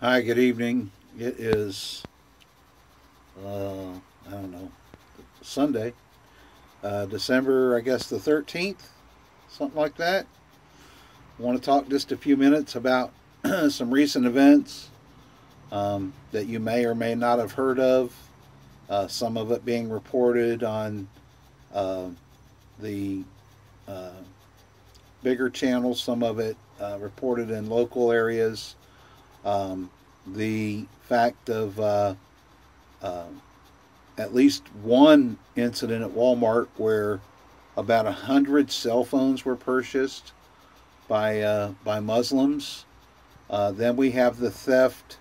Hi, good evening. It is, I don't know, Sunday, December, I guess the 13th, something like that. I want to talk just a few minutes about some recent events that you may or may not have heard of. Some of it being reported on uh, the uh, bigger channels, some of it reported in local areas. Um, the fact of uh, at least one incident at Walmart where about 100 cell phones were purchased by Muslims. Then we have the theft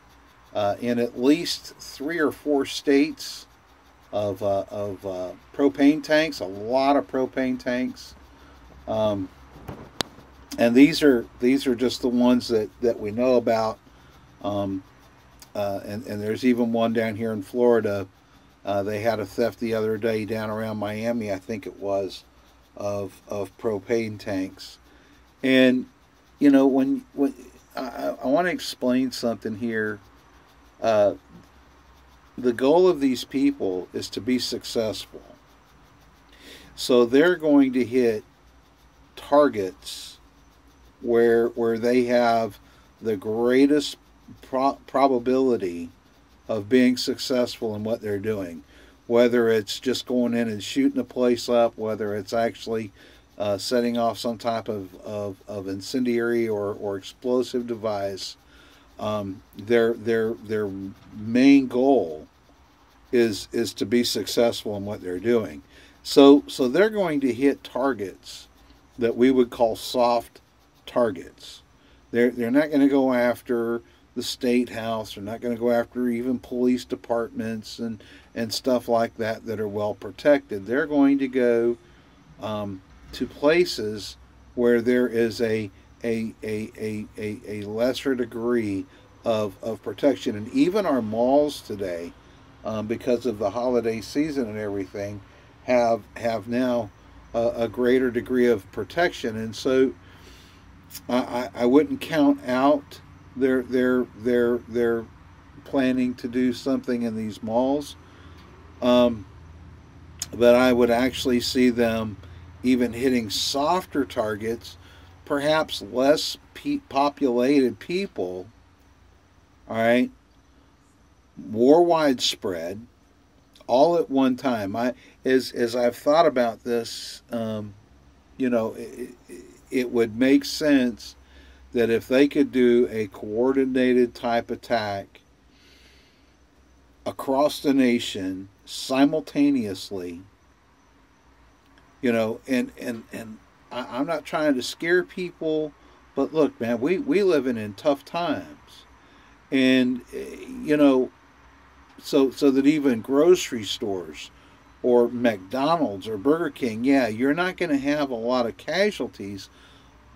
in at least 3 or 4 states of propane tanks, a lot of propane tanks, um, and these are just the ones that we know about. Um, and there's even one down here in Florida. They had a theft the other day down around Miami, I think it was, of propane tanks. And when I want to explain something here. Uh, the goal of these people is to be successful, so they're going to hit targets where they have the greatest probability of being successful in what they're doing, whether it's just going in and shooting a place up, whether it's actually setting off some type of incendiary or explosive device. Their main goal is to be successful in what they're doing. So they're going to hit targets that we would call soft targets. They're not going to go after the state house. They're not going to go after even police departments and stuff like that are well protected. They're going to go to places where there is a lesser degree of protection. And even our malls today, because of the holiday season and everything, have now a greater degree of protection. And so I wouldn't count out their planning to do something in these malls, but I would actually see them even hitting softer targets, perhaps less populated people. All right, more widespread, all at one time. As I've thought about this, it would make sense that if they could do a coordinated type attack across the nation simultaneously, and I'm not trying to scare people, but look, man, we living in tough times, and so that even grocery stores or McDonald's or Burger King, yeah, you're not going to have a lot of casualties,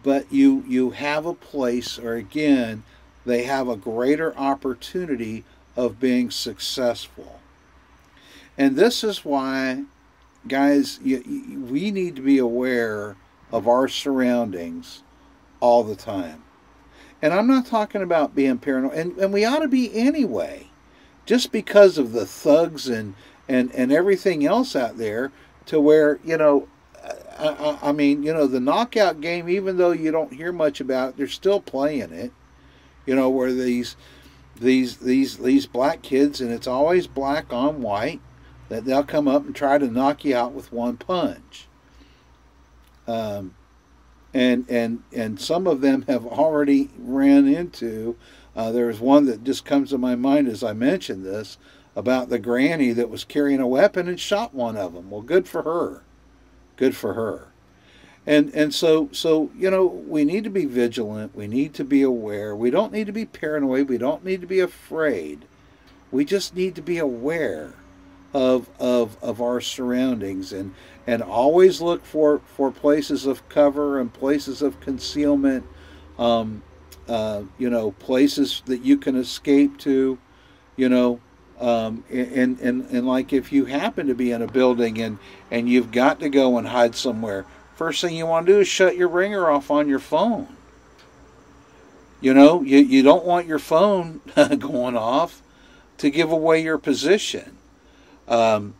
but you have a place, or again, they have a greater opportunity of being successful. And this is why, guys, we need to be aware of our surroundings all the time. And I'm not talking about being paranoid, and we ought to be anyway, just because of the thugs and everything else out there, to where, I mean, the knockout game, even though you don't hear much about it, they're still playing it. Where these black kids, and it's always black on white, that they'll come up and try to knock you out with one punch. And some of them have already ran into. There was one that just comes to my mind as I mentioned this, about the granny that was carrying a weapon and shot one of them. Well, good for her. Good for her. And so we need to be vigilant. We need to be aware. We don't need to be paranoid. We don't need to be afraid. We just need to be aware of our surroundings, and always look for places of cover and places of concealment. Places that you can escape to. And like, if you happen to be in a building and you've got to go and hide somewhere, first thing you want to do is shut your ringer off on your phone. You don't want your phone going off to give away your position. Um,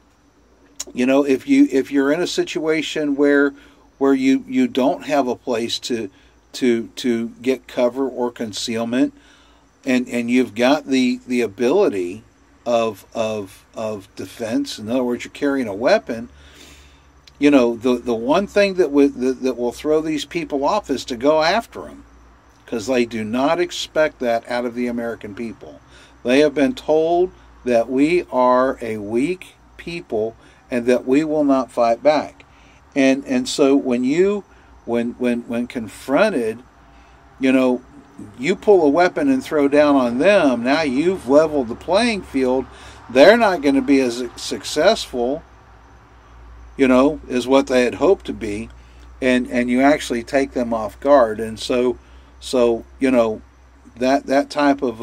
if you're in a situation where you don't have a place to get cover or concealment, and you've got the ability of defense. In other words, you're carrying a weapon. The one thing that will throw these people off is to go after them, because they do not expect that out of the American people. They have been told that we are a weak people and that we will not fight back. And so when confronted, you pull a weapon and throw down on them, now you've leveled the playing field. They're not going to be as successful, as what they had hoped to be, and you actually take them off guard. And so that type of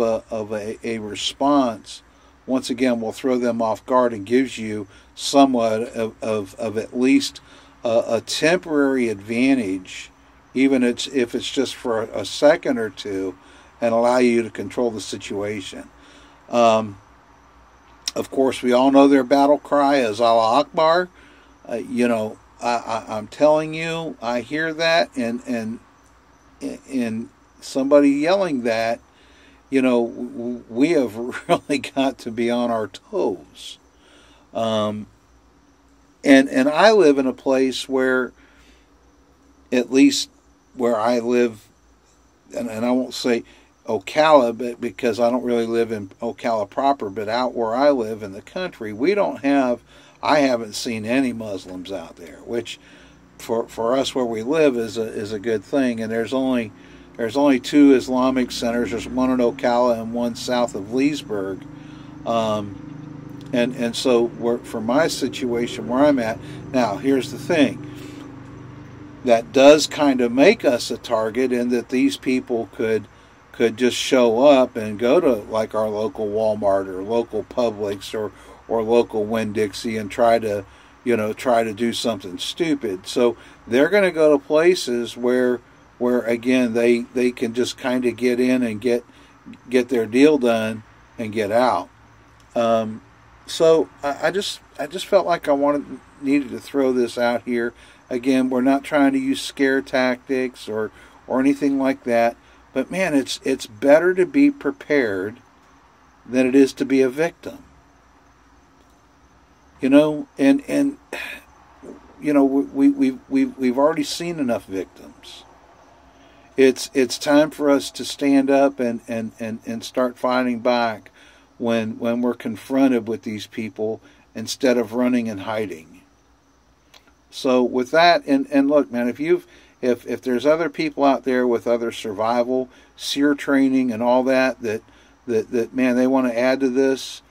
a response, once again, will throw them off guard and gives you somewhat of at least a temporary advantage, even if it's just for a second or two, and allow you to control the situation. Of course, we all know their battle cry is Allah Akbar. I'm telling you, I hear that, and somebody yelling that, we have really got to be on our toes. And I live in a place where, at least where I live, and I won't say Ocala, but because I don't really live in Ocala proper, but out where I live in the country, I haven't seen any Muslims out there, which for us where we live is a good thing. And there's only 2 Islamic centers. There's one in Ocala and one south of Leesburg. And so for my situation where I'm at now, here's the thing. That does kind of make us a target, in that these people could just show up and go to like our local Walmart or local Publix or local Winn-Dixie and try to do something stupid. So they're going to go to places where again they can just kind of get in and get their deal done and get out. So I just felt like I needed to throw this out here. Again, we're not trying to use scare tactics or anything like that. But man, it's better to be prepared than it is to be a victim. And we've already seen enough victims. It's time for us to stand up and start fighting back when we're confronted with these people, instead of running and hiding. So with that, and look, man, if there's other people out there with other survival, SEER training, and all that man, they want to add to this,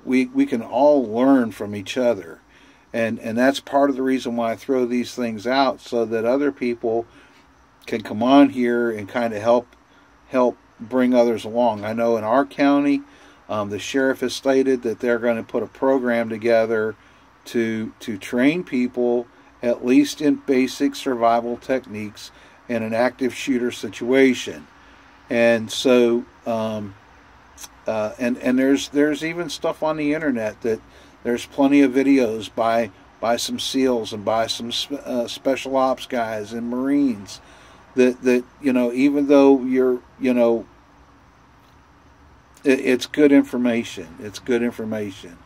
we can all learn from each other, and that's part of the reason why I throw these things out, so that other people can come on here and kind of help bring others along. I know in our county, the sheriff has stated that they're going to put a program together to train people at least in basic survival techniques in an active shooter situation. And so and there's even stuff on the internet that there's plenty of videos by some SEALs and by some special ops guys and Marines that even though you're it's good information. It's good information.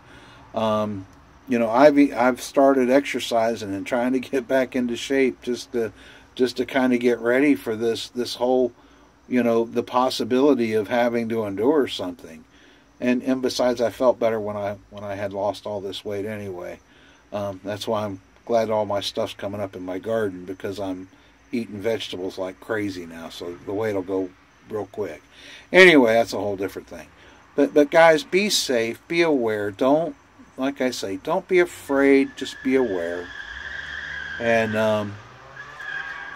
I've started exercising and trying to get back into shape just to kind of get ready for this whole, the possibility of having to endure something. And besides, I felt better when I had lost all this weight anyway. That's why I'm glad all my stuff's coming up in my garden, because I'm eating vegetables like crazy now, so the weight will go real quick. Anyway, that's a whole different thing. But guys, be safe, be aware. Don't, like I say, don't be afraid. Just be aware. And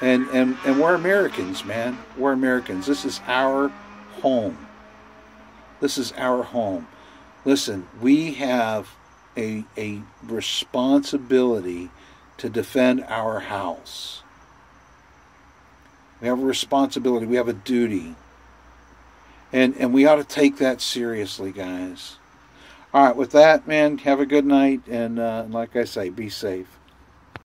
we're Americans, man. We're Americans. This is our home. This is our home. Listen, we have a responsibility to defend our house. We have a responsibility. We have a duty. And we ought to take that seriously, guys. All right, with that, man, have a good night. And like I say, be safe.